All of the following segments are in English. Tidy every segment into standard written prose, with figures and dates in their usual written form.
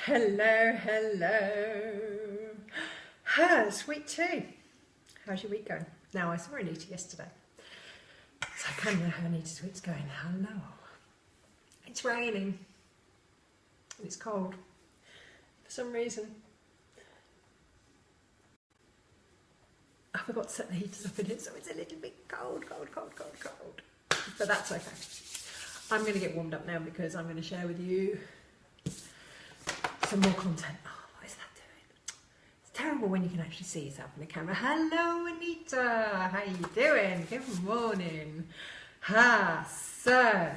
Hello, hello. It's week 2. How's your week going? Now, I saw Anita yesterday, so I kind of know how Anita's week's going. Hello. It's raining. It's cold. For some reason, I forgot to set the heaters up in it, so it's a little bit cold. But that's okay. I'm going to get warmed up now because I'm going to share with you some more content. Oh, what is that doing? It's terrible when you can actually see yourself in the camera. Hello, Anita. How you doing? Good morning. So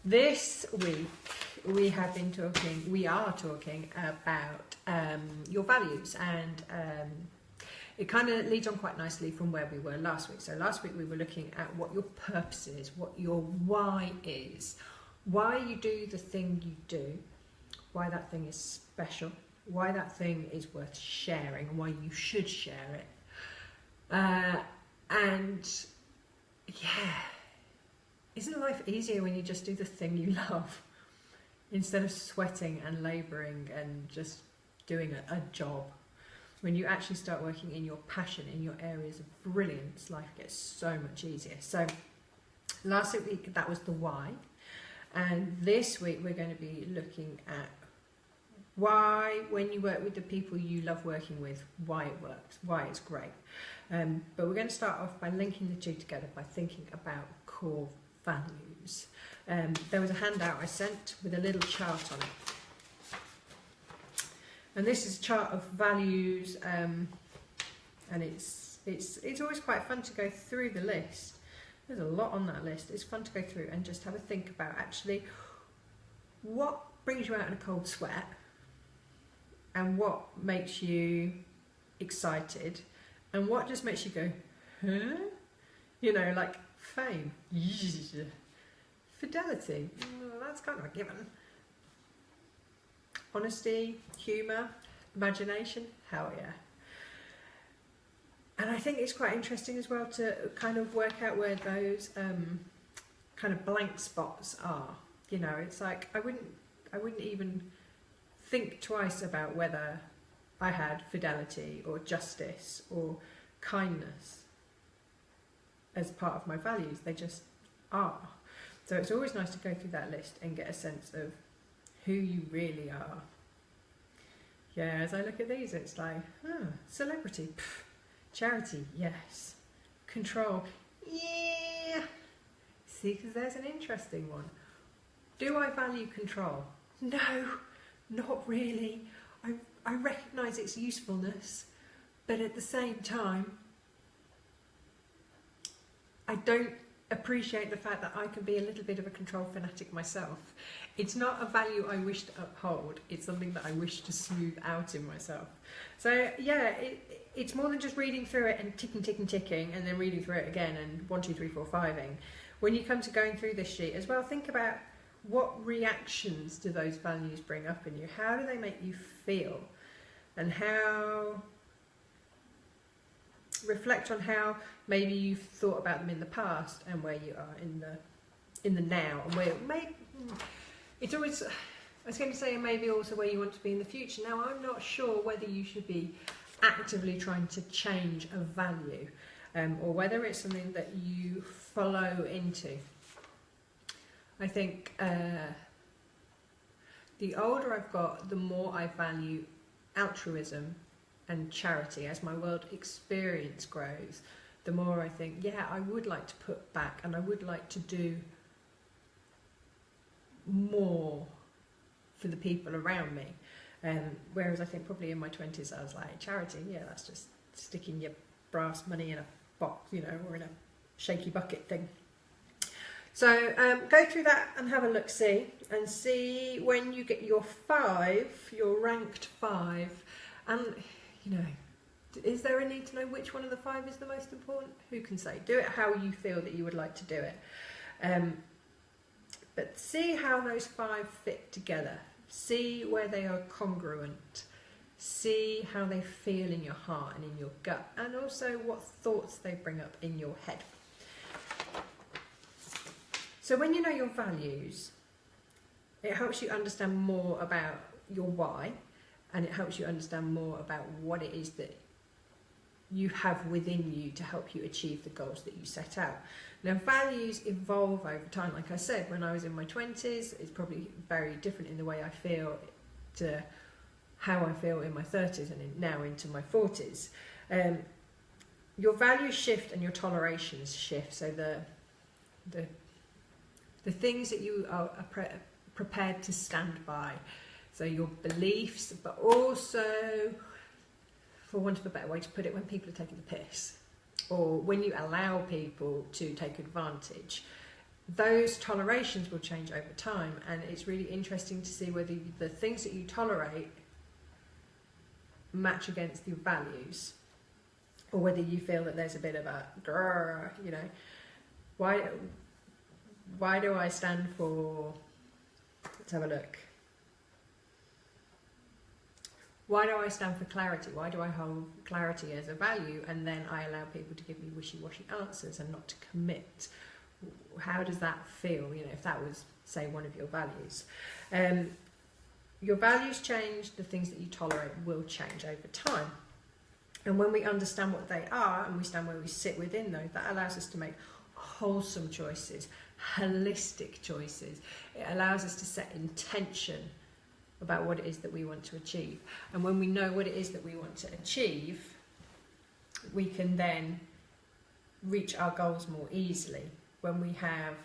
this week we are talking about your values, and it kind of leads on quite nicely from where we were last week. So last week we were looking at what your purpose is, what your why is, why you do the thing you do, why that thing is special, why that thing is worth sharing, and why you should share it. And yeah, isn't life easier when you just do the thing you love instead of sweating and labouring and just doing a job? When you actually start working in your passion, in your areas of brilliance, life gets so much easier. So last week that was the why, and this week we're going to be looking at why, when you work with the people you love working with, why it works, why it's great. But we're going to start off by linking the two together by thinking about core values. There was a handout I sent with a little chart on it. And this is a chart of values, and it's always quite fun to go through the list. There's a lot on that list. It's fun to go through and just have a think about actually what brings you out in a cold sweat and what makes you excited and what just makes you go, huh? You know, like fame, fidelity, that's kind of a given. Honesty, humour, imagination, hell yeah. And I think it's quite interesting as well to kind of work out where those kind of blank spots are. You know, it's like I wouldn't even think twice about whether I had fidelity or justice or kindness as part of my values. They just are. So it's always nice to go through that list and get a sense of who you really are. Yeah, as I look at these, it's like, celebrity, pff, charity, yes, control, yeah. See, because there's an interesting one. Do I value control? No, not really. I recognise its usefulness, but at the same time, I don't appreciate the fact that I can be a little bit of a control fanatic myself. It's not a value I wish to uphold, it's something that I wish to smooth out in myself. So yeah, it's more than just reading through it and ticking and then reading through it again and 1, 2, 3, 4, 5ing. When you come to going through this sheet as well, think about what reactions do those values bring up in you? How do they make you feel? And how reflect on how maybe you've thought about them in the past and where you are in the now, and where it's always, I was going to say, maybe also where you want to be in the future. Now, I'm not sure whether you should be actively trying to change a value, or whether it's something that you follow into. I think the older I've got, the more I value altruism and charity. As my world experience grows, the more I think, yeah, I would like to put back and I would like to do more for the people around me. Whereas I think probably in my 20s I was like, charity, yeah, that's just sticking your brass money in a box, you know, or in a shaky bucket thing. So go through that and have a look-see, and see when you get your 5, your ranked 5, and you know, is there a need to know which one of the 5 is the most important? Who can say? Do it how you feel that you would like to do it. But see how those 5 fit together. See where they are congruent. See how they feel in your heart and in your gut, and also what thoughts they bring up in your head. So when you know your values, It helps you understand more about your why, and it helps you understand more about what it is that you have within you to help you achieve the goals that you set out. Now, values evolve over time. Like I said, when I was in my 20s, it's probably very different in the way I feel to how I feel in my 30s and now into my 40s. Your values shift and your tolerations shift. So the things that you are prepared to stand by. So your beliefs, but also, for want of a better way to put it, when people are taking the piss, or when you allow people to take advantage, those tolerations will change over time. And it's really interesting to see whether the things that you tolerate match against your values, or whether you feel that there's a bit of a grrr, you know, why do I stand for, let's have a look. Why do I stand for clarity? Why do I hold clarity as a value, and then I allow people to give me wishy-washy answers and not to commit? How does that feel, you know, if that was, say, one of your values? Your values change, the things that you tolerate will change over time. And when we understand what they are, and we understand where we sit within those, that allows us to make wholesome choices, holistic choices. It allows us to set intention about what it is that we want to achieve. And when we know what it is that we want to achieve, we can then reach our goals more easily. When we have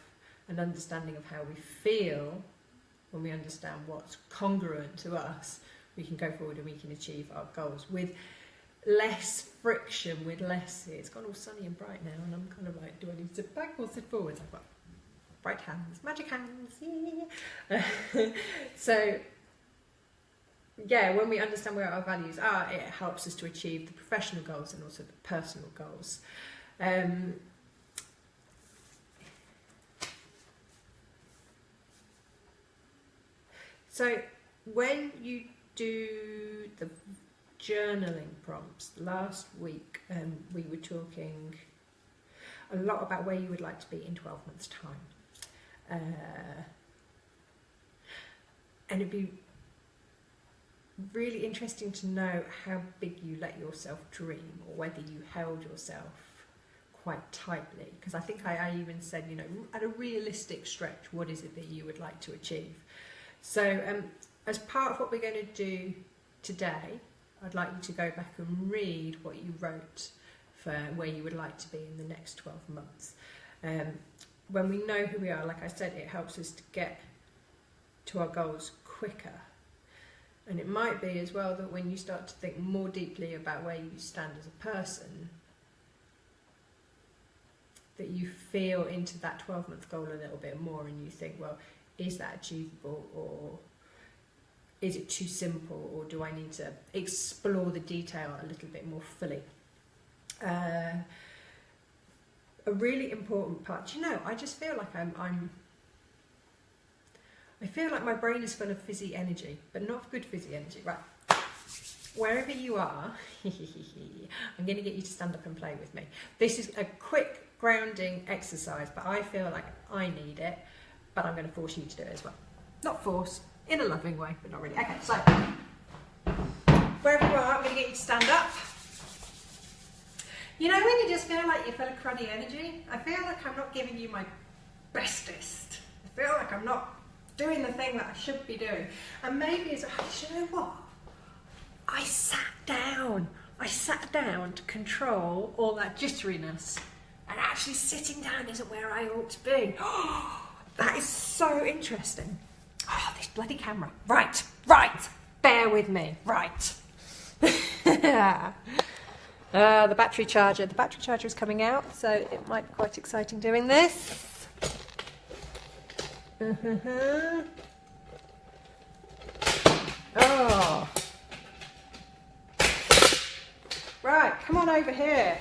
an understanding of how we feel, when we understand what's congruent to us, we can go forward and we can achieve our goals with less friction, with less, it's gone all sunny and bright now, and I'm kind of like, do I need to sit back or sit forwards? I've got bright hands, magic hands, yeah. So, yeah, when we understand where our values are, it helps us to achieve the professional goals and also the personal goals. So when you do the journaling prompts, last week we were talking a lot about where you would like to be in 12 months' time. And it'd be really interesting to know how big you let yourself dream, or whether you held yourself quite tightly. Because I think I even said, you know, at a realistic stretch, what is it that you would like to achieve? So as part of what we're going to do today, I'd like you to go back and read what you wrote for where you would like to be in the next 12 months. When we know who we are, like I said, it helps us to get to our goals quicker. And it might be as well that when you start to think more deeply about where you stand as a person, that you feel into that 12-month goal a little bit more, and you think, well, is that achievable, or is it too simple, or do I need to explore the detail a little bit more fully? A really important part, you know, I just feel like I feel like my brain is full of fizzy energy, but not good fizzy energy. Right, wherever you are, I'm going to get you to stand up and play with me. This is a quick grounding exercise, but I feel like I need it, but I'm going to force you to do it as well. Not force, in a loving way, but not really. Okay, so wherever you are, I'm going to get you to stand up. You know when you just feel like you're full of cruddy energy? I feel like I'm not giving you my bestest. I feel like I'm not doing the thing that I should be doing. And maybe it's, you know what? I sat down to control all that jitteriness. And actually sitting down isn't where I ought to be. That is so interesting. Oh, this bloody camera. Right. Bear with me. Right. The battery charger. The battery charger is coming out, so it might be quite exciting doing this. Oh. Right, come on over here.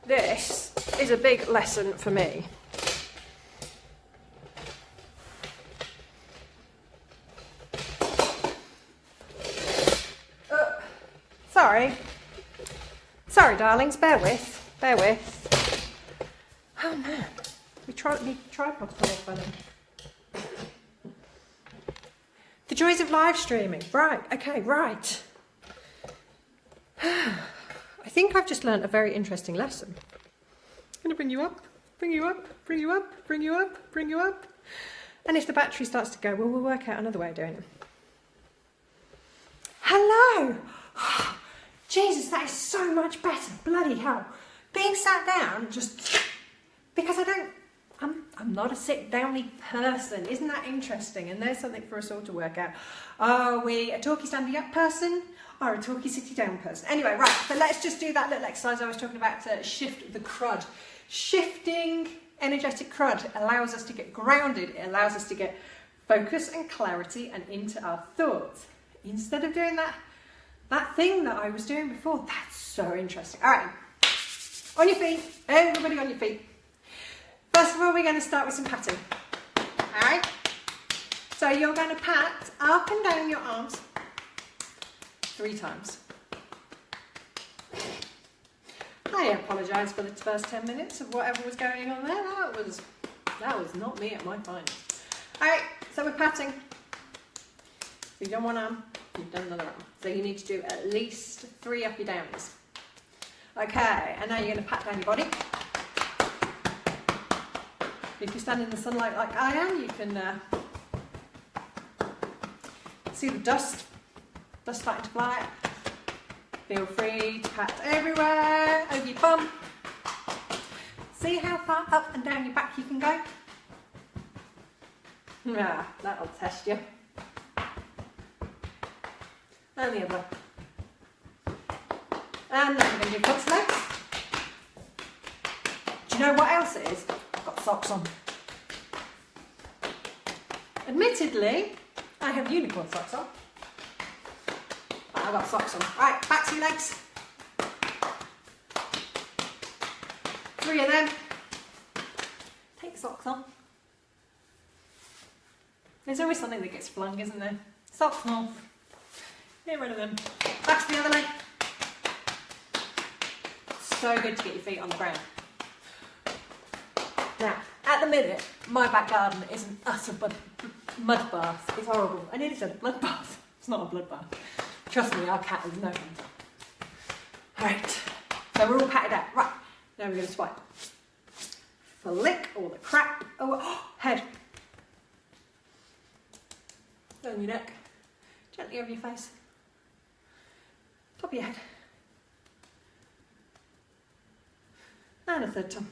This is a big lesson for me. Sorry, darlings, bear with. Oh man, we tripod's going funny. The joys of live streaming. Right, okay, right. I think I've just learnt a very interesting lesson. I'm going to bring you up, bring you up, bring you up, bring you up, bring you up. And if the battery starts to go, well, we'll work out another way of doing it. Hello! Jesus, that is so much better. Bloody hell. Being sat down, just because I'm not a sit-downy person. Isn't that interesting? And there's something for us all to work out. Are we a talkie standing up person or a talkie sitting down person? Anyway, right, so let's just do that little exercise I was talking about to shift the crud. Shifting energetic crud allows us to get grounded. It allows us to get focus and clarity and into our thoughts. Instead of doing that thing that I was doing before. That's so interesting. All right, on your feet, everybody on your feet. First of all, we're going to start with some patting. All right, so you're going to pat up and down your arms 3 times. I apologise for the first 10 minutes of whatever was going on there. That was not me at my finest. All right, so we're patting. So you've done one arm, you've done another arm. So you need to do at least 3 uppy downies. Okay, and now you're going to pat down your body. If you stand in the sunlight like I am, you can see the dust starting to fly. Feel free to pat everywhere, over your bum. See how far up and down your back you can go? Yeah, that'll test you. And the other. And now we're going to do cross legs. Do you know what else it is? I've got socks on. Admittedly, I have unicorn socks on. But I've got socks on. Right, back to your legs. 3 of them. Take socks on. There's always something that gets flung, isn't there? Socks off. Get rid of them. Back to the other leg. So good to get your feet on the ground. Now, at the minute, my back garden is an utter mud bath. It's horrible. I nearly said a blood bath. It's not a blood bath. Trust me, our cat is no fun. Right, so we're all patted out. Right, now we're going to swipe. Flick all the crap. Oh, head. Down your neck. Gently over your face. Top of your head. And a third time.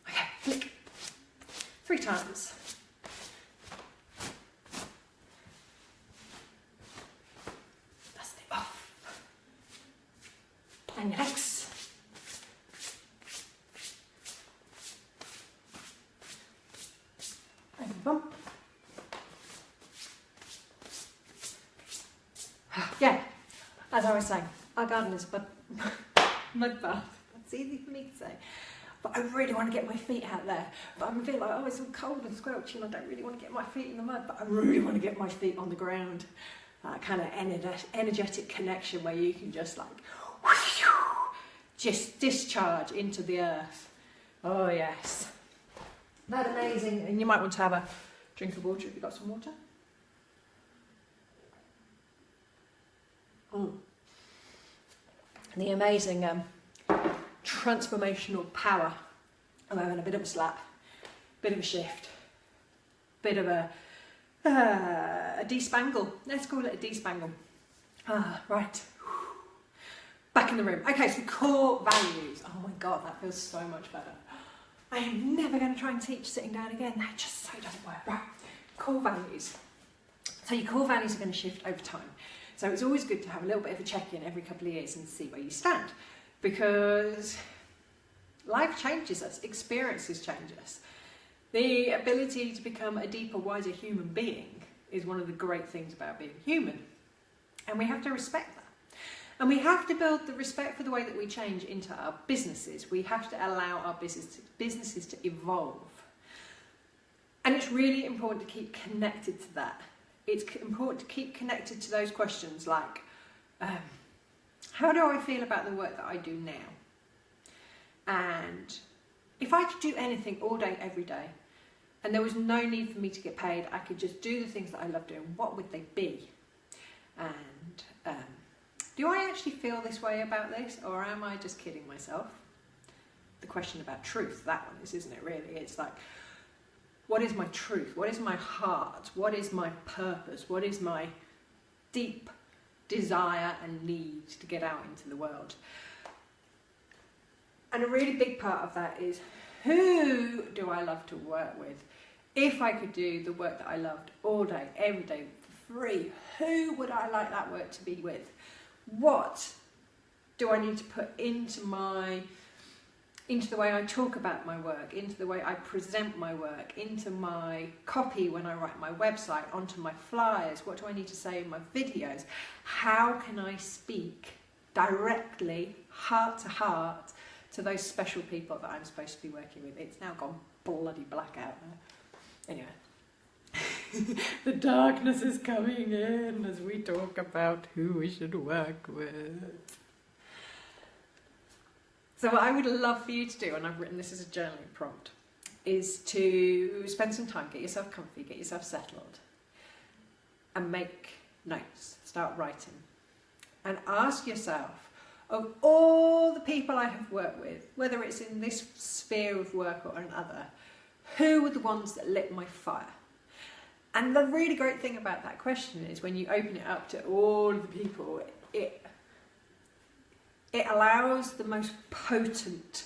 Okay, flick. 3 times. Dust it off. And your legs. And your bum. Yeah, as I was saying, our garden is a mud bath. That's easy for me to say. But I really want to get my feet out there. But I'm a bit like, oh, it's all cold and squelchy and I don't really want to get my feet in the mud. But I really want to get my feet on the ground. That kind of energetic connection where you can just like, just discharge into the earth. Oh, yes. That's amazing. And you might want to have a drink of water if you've got some water. The amazing transformational power of having a bit of a slap, bit of a shift, bit of a despangle. Let's call it a despangle. Right. Back in the room. Okay, so core values. Oh my God, that feels so much better. I am never going to try and teach sitting down again. That just so doesn't work. Right. Core values. So your core values are going to shift over time. So it's always good to have a little bit of a check-in every couple of years and see where you stand, because life changes us, experiences change us. The ability to become a deeper, wiser human being is one of the great things about being human, and we have to respect that. And we have to build the respect for the way that we change into our businesses. We have to allow our businesses to evolve. And it's really important to keep connected to that. It's important to keep connected to those questions like, how do I feel about the work that I do now? And if I could do anything all day, every day, and there was no need for me to get paid, I could just do the things that I love doing, what would they be? And do I actually feel this way about this, or am I just kidding myself? The question about truth, that one is, isn't it really? It's like, what is my truth? What is my heart? What is my purpose? What is my deep desire and need to get out into the world? And a really big part of that is, who do I love to work with? If I could do the work that I loved all day, every day, for free, who would I like that work to be with? What do I need to put into the way I talk about my work, into the way I present my work, into my copy when I write my website, onto my flyers? What do I need to say in my videos? How can I speak directly, heart to heart, to those special people that I'm supposed to be working with? It's now gone bloody black out there. Anyway, the darkness is coming in as we talk about who we should work with. So what I would love for you to do, and I've written this as a journaling prompt, is to spend some time, get yourself comfy, get yourself settled, and make notes, start writing. And ask yourself, of all the people I have worked with, whether it's in this sphere of work or another, who were the ones that lit my fire? And the really great thing about that question is when you open it up to all of the people, it allows the most potent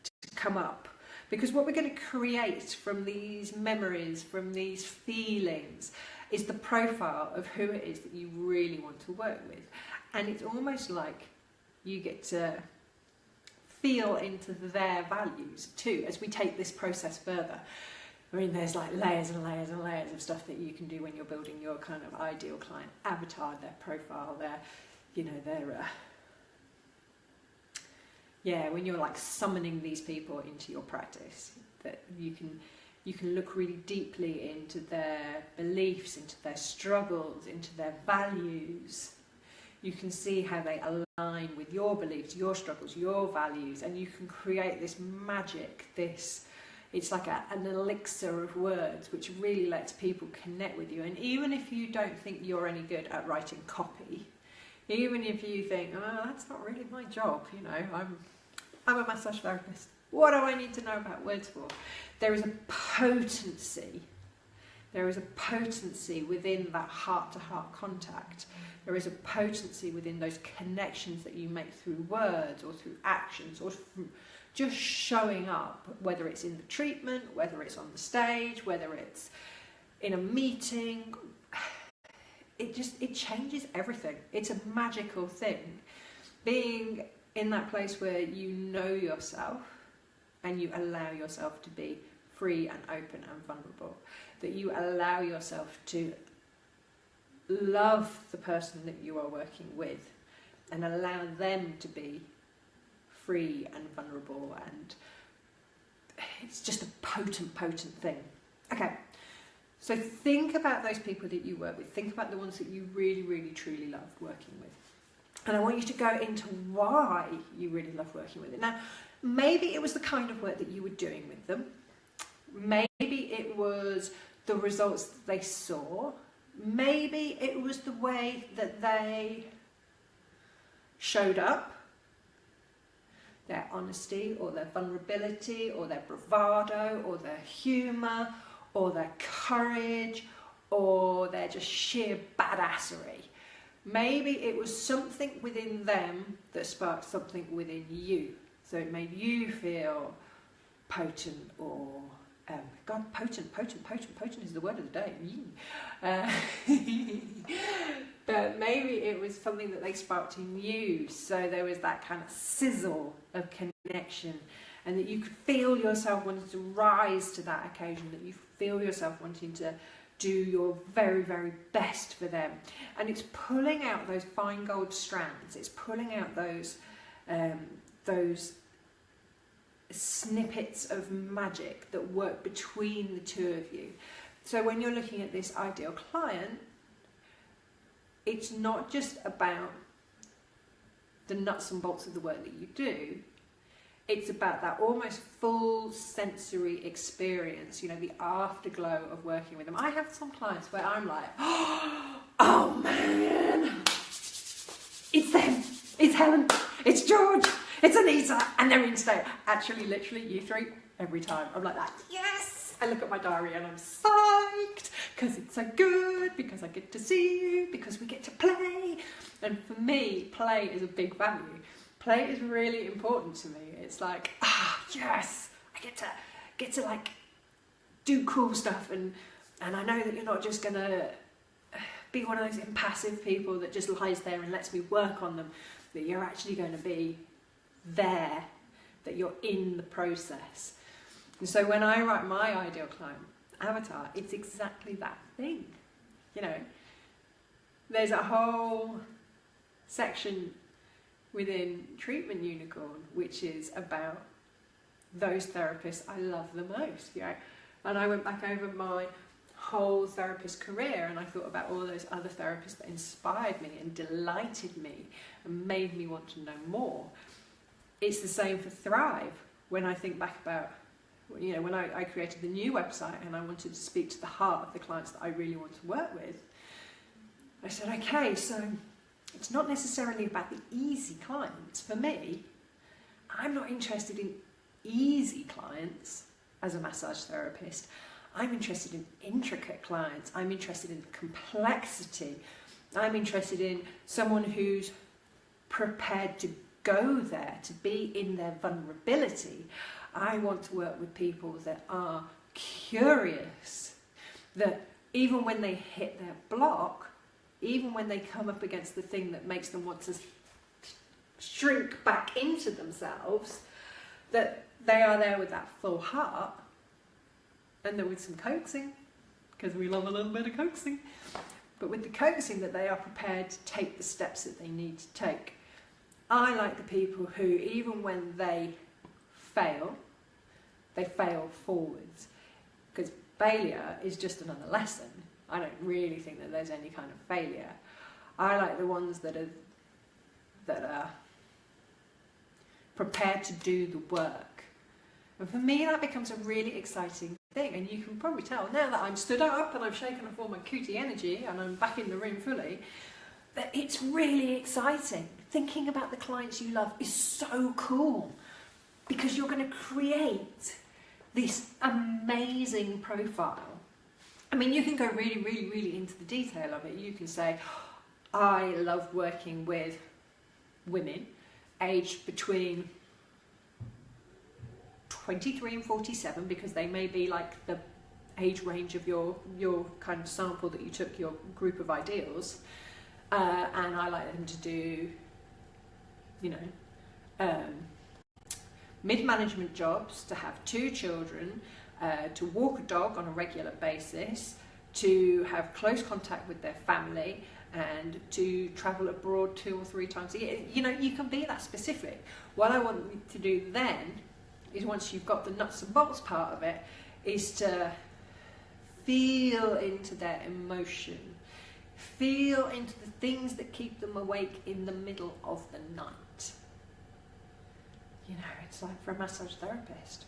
to come up. Because what we're going to create from these memories, from these feelings, is the profile of who it is that you really want to work with. And it's almost like you get to feel into their values too, as we take this process further. I mean, there's like layers and layers and layers of stuff that you can do when you're building your kind of ideal client avatar, their profile, when you're like summoning these people into your practice, that you can look really deeply into their beliefs, into their struggles, into their values. You can see how they align with your beliefs, your struggles, your values, and you can create this magic, it's like an elixir of words which really lets people connect with you. And even if you don't think you're any good at writing copy, even if you think, oh, that's not really my job, I'm a massage therapist, what do I need to know about words for? There is a potency. There is a potency within that heart-to-heart contact. There is a potency within those connections that you make through words or through actions or through just showing up, whether it's in the treatment, whether it's on the stage, whether it's in a meeting. It changes everything. It's a magical thing. Being in that place where you know yourself and you allow yourself to be free and open and vulnerable, that you allow yourself to love the person that you are working with and allow them to be free and vulnerable, and it's just a potent thing. Okay, so think about those people that you work with. Think about the ones that you really, really, truly loved working with. And I want you to go into why you really love working with it. Now, maybe it was the kind of work that you were doing with them. Maybe it was the results that they saw. Maybe it was the way that they showed up, their honesty or their vulnerability or their bravado or their humour or their courage or their just sheer badassery. Maybe it was something within them that sparked something within you. So it made you feel potent or, potent is the word of the day. But maybe it was something that they sparked in you. So there was that kind of sizzle of connection, and that you could feel yourself wanting to rise to that occasion, that you feel yourself wanting to do your very, very best for them. And it's pulling out those fine gold strands. It's pulling out those snippets of magic that work between the two of you. So when you're looking at this ideal client, it's not just about the nuts and bolts of the work that you do. it's about that almost full sensory experience, you know, the afterglow of working with them. I have some clients where I'm like, oh man, it's them, it's Helen, it's George, it's Anita, and they're in state. Actually, literally, you three, every time. I'm like that, yes! I look at my diary and I'm psyched, because it's so good, because I get to see you, because we get to play. And for me, play is a big value. Play is really important to me. It's like, yes, I get to like do cool stuff, and I know that you're not just gonna be one of those impassive people that just lies there and lets me work on them, that you're actually going to be there, that you're in the process. And so when I write my ideal client avatar, it's exactly that thing. You know, there's a whole section within Treatment Unicorn which is about those therapists I love the most, you know. And I went back over my whole therapist career and I thought about all those other therapists that inspired me and delighted me and made me want to know more. It's the same for Thrive. When I think back about, you know, when I created the new website and I wanted to speak to the heart of the clients that I really want to work with, I said, okay, so it's not necessarily about the easy clients. For me, I'm not interested in easy clients as a massage therapist. I'm interested in intricate clients. I'm interested in complexity. I'm interested in someone who's prepared to go there, to be in their vulnerability. I want to work with people that are curious, that even when they hit their block, even when they come up against the thing that makes them want to shrink back into themselves, that they are there with that full heart, and then with some coaxing, because we love a little bit of coaxing, but with the coaxing that they are prepared to take the steps that they need to take. I like the people who, even when they fail forwards, because failure is just another lesson. I don't really think that there's any kind of failure. I like the ones that are prepared to do the work. And for me, that becomes a really exciting thing. And you can probably tell now that I'm stood up and I've shaken off all my cootie energy and I'm back in the room fully, that it's really exciting. Thinking about the clients you love is so cool, because you're going to create this amazing profile. I mean, you can go really, really, really into the detail of it. You can say, I love working with women aged between 23 and 47, because they may be like the age range of your kind of sample that you took, your group of ideals. And I like them to do, you know, mid-management jobs, to have 2 children, to walk a dog on a regular basis, to have close contact with their family, and to travel abroad 2 or 3 times a year. You know, you can be that specific. What I want you to do then is, once you've got the nuts and bolts part of it, is to feel into their emotion. Feel into the things that keep them awake in the middle of the night. You know, it's like for a massage therapist.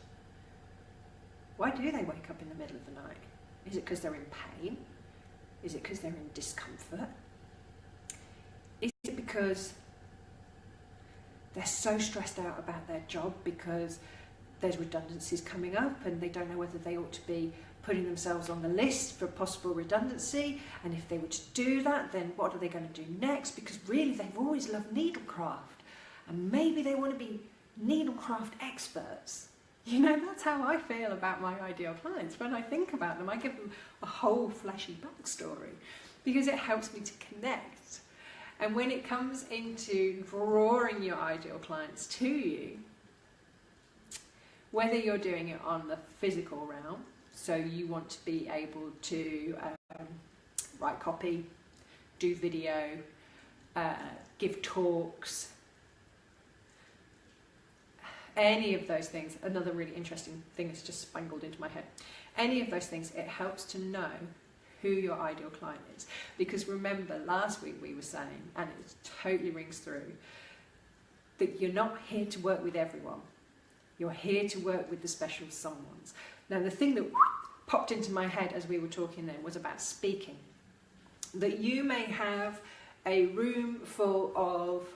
Why do they wake up in the middle of the night? Is it because they're in pain? Is it because they're in discomfort? Is it because they're so stressed out about their job because there's redundancies coming up and they don't know whether they ought to be putting themselves on the list for possible redundancy, and if they were to do that, then what are they going to do next? Because really they've always loved needlecraft, and maybe they want to be needlecraft experts. You know, that's how I feel about my ideal clients. When I think about them, I give them a whole fleshy backstory, because it helps me to connect. And when it comes into drawing your ideal clients to you, whether you're doing it on the physical realm, so you want to be able to write copy, do video, give talks, any of those things. Another really interesting thing that's just spangled into my head. Any of those things, it helps to know who your ideal client is. Because remember, last week we were saying, and it totally rings through, that you're not here to work with everyone. You're here to work with the special someones. Now, the thing that popped into my head as we were talking then was about speaking. That you may have a room full of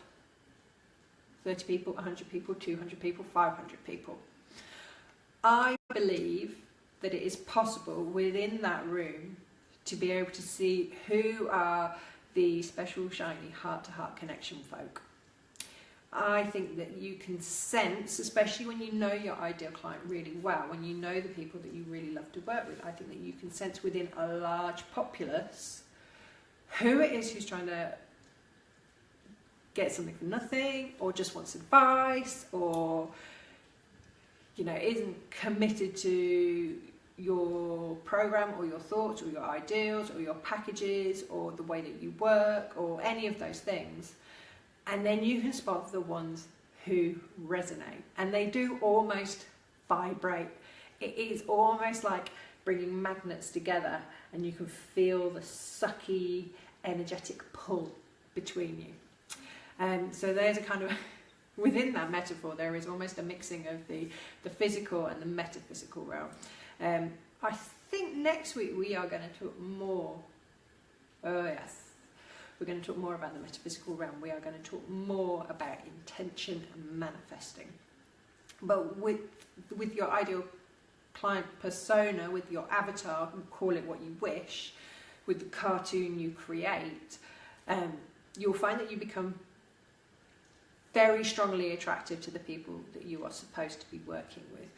30 people, 100 people, 200 people, 500 people. I believe that it is possible within that room to be able to see who are the special, shiny, heart-to-heart connection folk. I think that you can sense, especially when you know your ideal client really well, when you know the people that you really love to work with, I think that you can sense within a large populace who it is who's trying to get something for nothing, or just wants advice, or, you know, isn't committed to your program or your thoughts or your ideals or your packages or the way that you work or any of those things. And then you can spot the ones who resonate, and they do almost vibrate. It is almost like bringing magnets together, and you can feel the sucky energetic pull between you. So there's a kind of, within that metaphor, there is almost a mixing of the physical and the metaphysical realm. I think next week we are going to talk more, we're going to talk more about the metaphysical realm. We are going to talk more about intention and manifesting. But with your ideal client persona, with your avatar, call it what you wish, with the cartoon you create, you'll find that you become very strongly attractive to the people that you are supposed to be working with.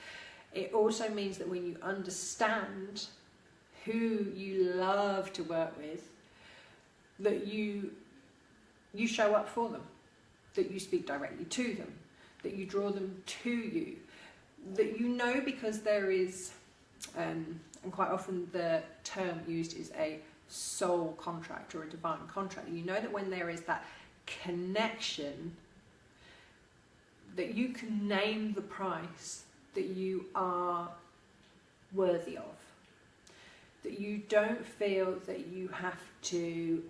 It also means that when you understand who you love to work with, that you show up for them, that you speak directly to them, that you draw them to you, that you know, because there is, and quite often the term used is a soul contract or a divine contract. You know that when there is that connection, that you can name the price that you are worthy of. That you don't feel that you have to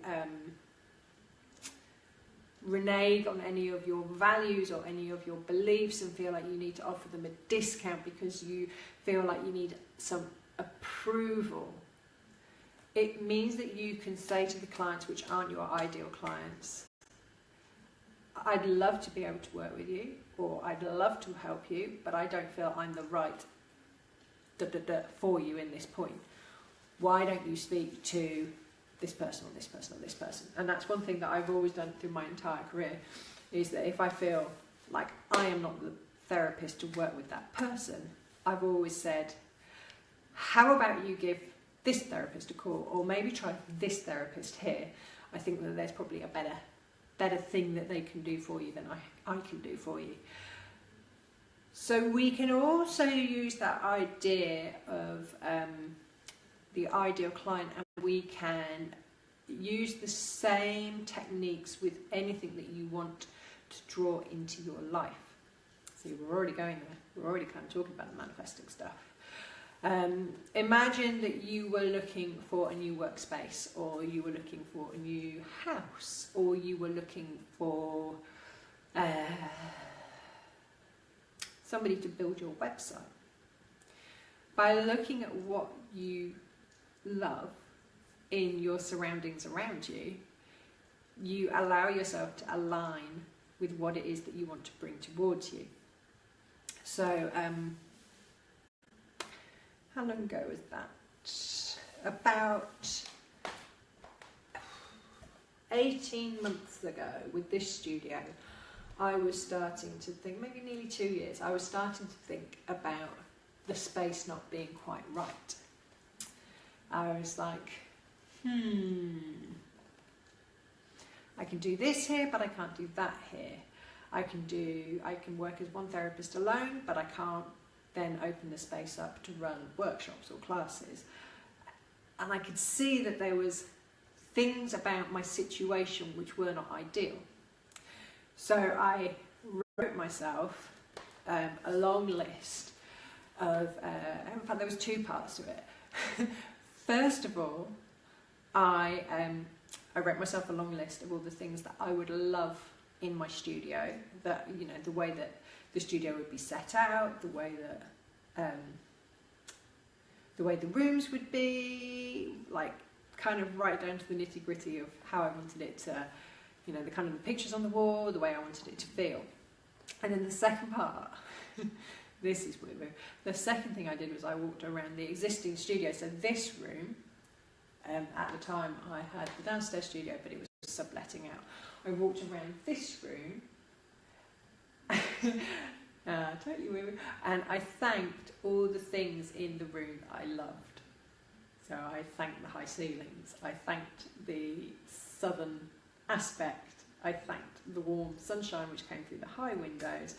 renege on any of your values or any of your beliefs and feel like you need to offer them a discount because you feel like you need some approval. It means that you can say to the clients which aren't your ideal clients, I'd love to be able to work with you, or I'd love to help you, but I don't feel I'm the right for you in this point. Why don't you speak to this person or this person or this person? And that's one thing that I've always done through my entire career, is that if I feel like I am not the therapist to work with that person, I've always said, how about you give this therapist a call, or maybe try this therapist here. I think that there's probably a better thing that they can do for you than I can do for you. So we can also use that idea of the ideal client, and we can use the same techniques with anything that you want to draw into your life. See, we're already going there. We're already kind of talking about the manifesting stuff. Imagine that you were looking for a new workspace, or you were looking for a new house, or you were looking for somebody to build your website. By looking at what you love in your surroundings around you, you allow yourself to align with what it is that you want to bring towards you. So, how long ago was that? About 18 months ago with this studio, I was starting to think, maybe nearly 2 years, I was starting to think about the space not being quite right. I was like, I can do this here, but I can't do that here. I can work as one therapist alone, but I can't then open the space up to run workshops or classes. And I could see that there was things about my situation which were not ideal. So I wrote myself a long list of, in fact there was 2 parts to it. First of all, I wrote myself a long list of all the things that I would love in my studio, that, you know, the way that the studio would be set out, the way the rooms would be, like kind of right down to the nitty gritty of how I wanted it to, you know, the kind of the pictures on the wall, the way I wanted it to feel. And then the second part, this is weird. The second thing I did was I walked around the existing studio. So this room, at the time I had the downstairs studio, but it was subletting out. I walked around this room, totally weird, and I thanked all the things in the room that I loved. So I thanked the high ceilings, I thanked the southern aspect, I thanked the warm sunshine which came through the high windows,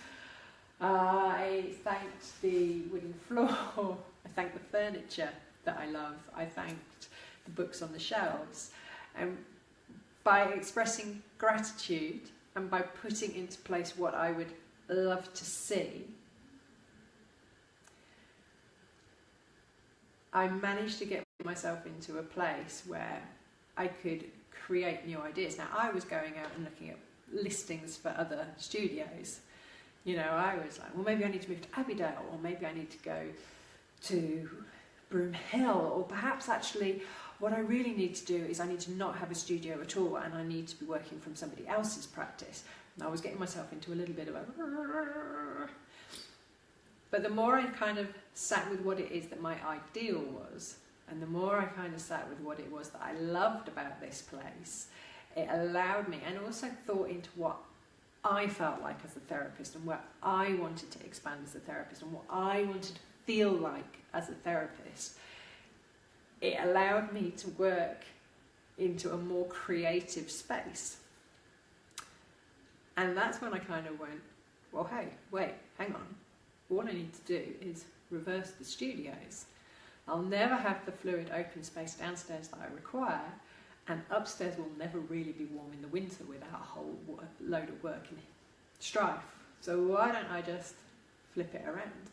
I thanked the wooden floor, I thanked the furniture that I love, I thanked the books on the shelves. And by expressing gratitude and by putting into place what I would love to see, I managed to get myself into a place where I could create new ideas. Now, I was going out and looking at listings for other studios. You know, I was like, well, maybe I need to move to Abbeydale, or maybe I need to go to Broom Hill, or perhaps actually what I really need to do is I need to not have a studio at all, and I need to be working from somebody else's practice. And I was getting myself into a little bit of a... But the more I kind of sat with what it is that my ideal was, and the more I kind of sat with what it was that I loved about this place, it allowed me, and also thought into what I felt like as a therapist, and where I wanted to expand as a therapist, and what I wanted to feel like as a therapist. It allowed me to work into a more creative space. And that's when I kind of went, well, hey, wait, hang on. All I need to do is reverse the studios. I'll never have the fluid open space downstairs that I require, and upstairs will never really be warm in the winter without a whole load of work and strife. So why don't I just flip it around?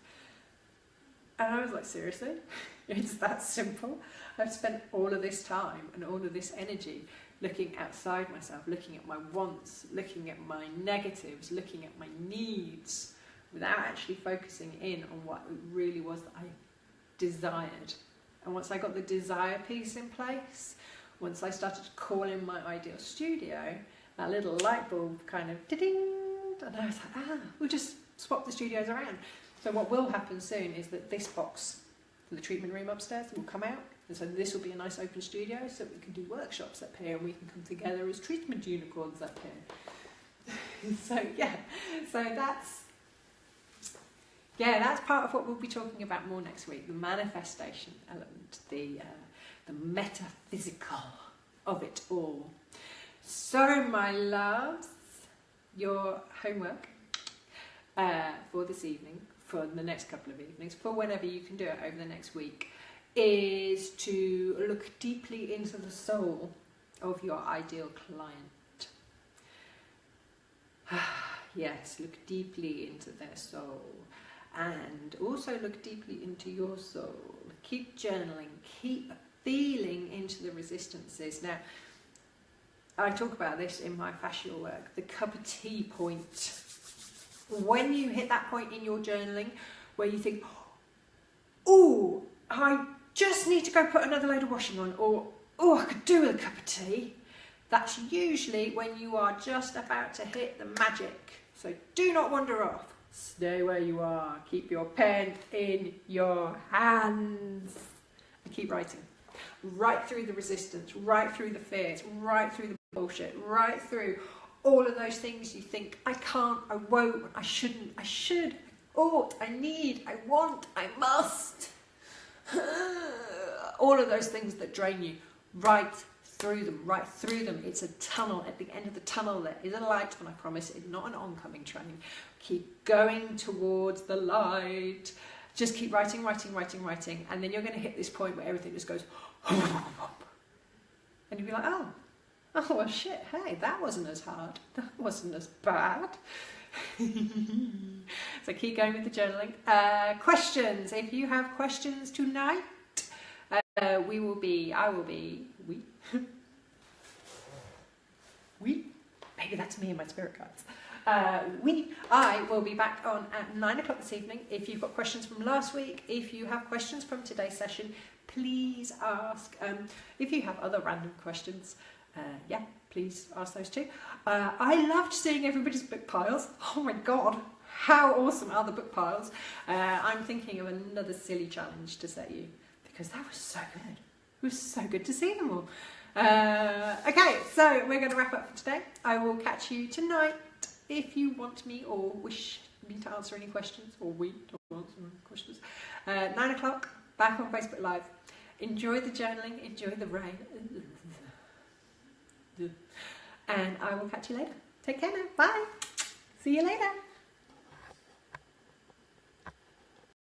And I was like, seriously? It's that simple? I've spent all of this time and all of this energy looking outside myself, looking at my wants, looking at my negatives, looking at my needs, without actually focusing in on what it really was that I desired. And once I got the desire piece in place, once I started to call in my ideal studio, that little light bulb kind of ding, and I was like, we'll just swap the studios around. So what will happen soon is that this box for the treatment room upstairs will come out, and so this will be a nice open studio, so we can do workshops up here, and we can come together as treatment unicorns up here. So that's part of what we'll be talking about more next week, the manifestation element, the metaphysical of it all. So, my loves, your homework for this evening, for the next couple of evenings, for whenever you can do it over the next week, is to look deeply into the soul of your ideal client. Yes, look deeply into their soul. And also look deeply into your soul. Keep journaling, keep feeling into the resistances. Now, I talk about this in my fascial work, the cup of tea point. When you hit that point in your journaling where you think, oh, I just need to go put another load of washing on, or, oh, I could do with a cup of tea, that's usually when you are just about to hit the magic. So do not wander off. Stay where you are. Keep your pen in your hands. And keep writing. Right through the resistance, right through the fears, right through the bullshit, right through all of those things you think, I can't, I won't, I shouldn't, I should, I ought, I need, I want, I must. All of those things that drain you, right through them. It's a tunnel. At the end of the tunnel there is a light, and I promise it's not an oncoming train. Keep going towards the light. Just keep writing, and then you're going to hit this point where everything just goes and you'll be like, oh well, shit, hey, that wasn't as hard, that wasn't as bad. So keep going with the journaling. Questions, if you have questions tonight, maybe that's me and my spirit cards. I will be back on at 9 o'clock this evening. If you've got questions from last week, if you have questions from today's session, please ask. If you have other random questions, yeah, please ask those too. I loved seeing everybody's book piles. Oh my god, how awesome are the book piles? I'm thinking of another silly challenge to set you, because that was so good. It was so good to see them all. Okay, so we're going to wrap up for today. I will catch you tonight if you want me or wish me to answer any questions, or we to answer any questions. 9 o'clock, back on Facebook Live. Enjoy the journaling, enjoy the rain. And I will catch you later. Take care now. Bye. See you later.